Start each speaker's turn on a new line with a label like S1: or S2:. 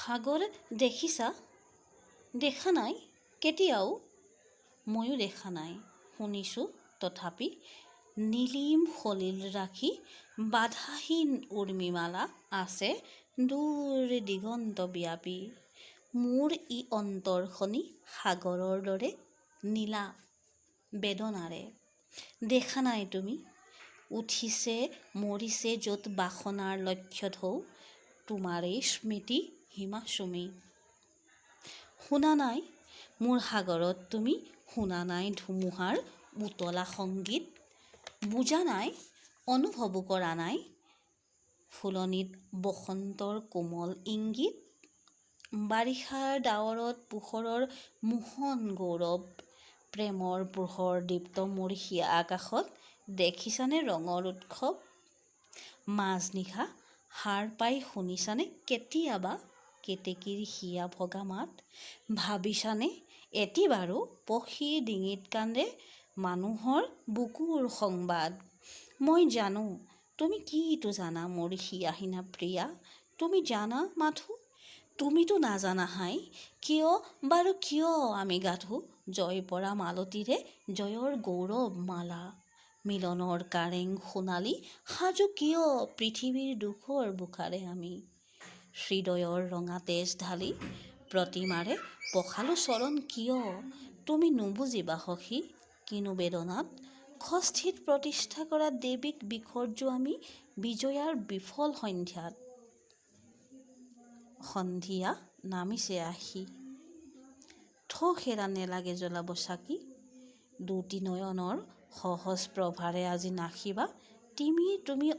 S1: সাগৰ দেখিছা? দেখা নাই কেতিয়াও, ময়ো দেখা নাই, শুনিছোঁ তথাপি। নীলিম সলিল ৰাখি বাধাহীন উৰ্মিমালা আছে দূৰ দিগন্ত ব্যাপী। মোৰ ই অন্তৰখনি সাগৰৰ দৰে নীলা বেদনাৰে। দেখা নাই তুমি? উঠিছে মৰিছে য'ত বাসনাৰ লক্ষ্য ঢৌ, তোমাৰেই স্মৃতি হিমাচুমি। শুনা নাই মোৰ সাগৰত তুমি? শুনা নাই ধুমুহাৰ উতলা সংগীত? বুজা নাই, অনুভৱো কৰা নাই ফুলনিত বসন্তৰ কোমল ইংগিত? বাৰিষাৰ ডাৱৰত পোহৰৰ মোহন গৌৰৱ, প্ৰেমৰ পোহৰ দীপ্ত মোৰ হিয়া আকাশত দেখিছানে ৰঙৰ উৎসৱ? মাজনিশা সাৰ পাই শুনিছানে কেতিয়াবা কেতেকীৰ হিয়া ভগা মাত? ভাবিছানে এটি বাৰু পক্ষীৰ ডিঙিত কান্দে মানুহৰ বুকুৰ সংবাদ? মই জানো তুমি কিটো জানা মোৰ হিয়াহীনা প্ৰিয়া, তুমি জানা মাথো? তুমিতো নাজানা হাই, কিয় বাৰু কিয় আমি গাঁঠো জয় পৰা মালতীৰে জয়ৰ গৌৰৱ মালা? মিলনৰ কাৰেং সোণালী সাজো কিয় পৃথিৱীৰ দুখৰ বোকাৰে আমি? হৃদয়ৰ ৰঙা তেজ ঢালি প্ৰতিমাৰে পখালো চৰণ কিয়? তুমি নুবুজিবা সখী কিনো বেদনাত ষষ্ঠীত প্ৰতিষ্ঠা কৰা দেৱীক বিসৰ্জো আমি বিজয়াৰ বিফল সন্ধ্যাত। সন্ধিয়া নামিছে আহি, থৌসেৰা নেলাগে জ্বলাব চাকি। দুটি নয়নৰ সহজ প্ৰভাৰে আজি নাচিবা তিমি তুমি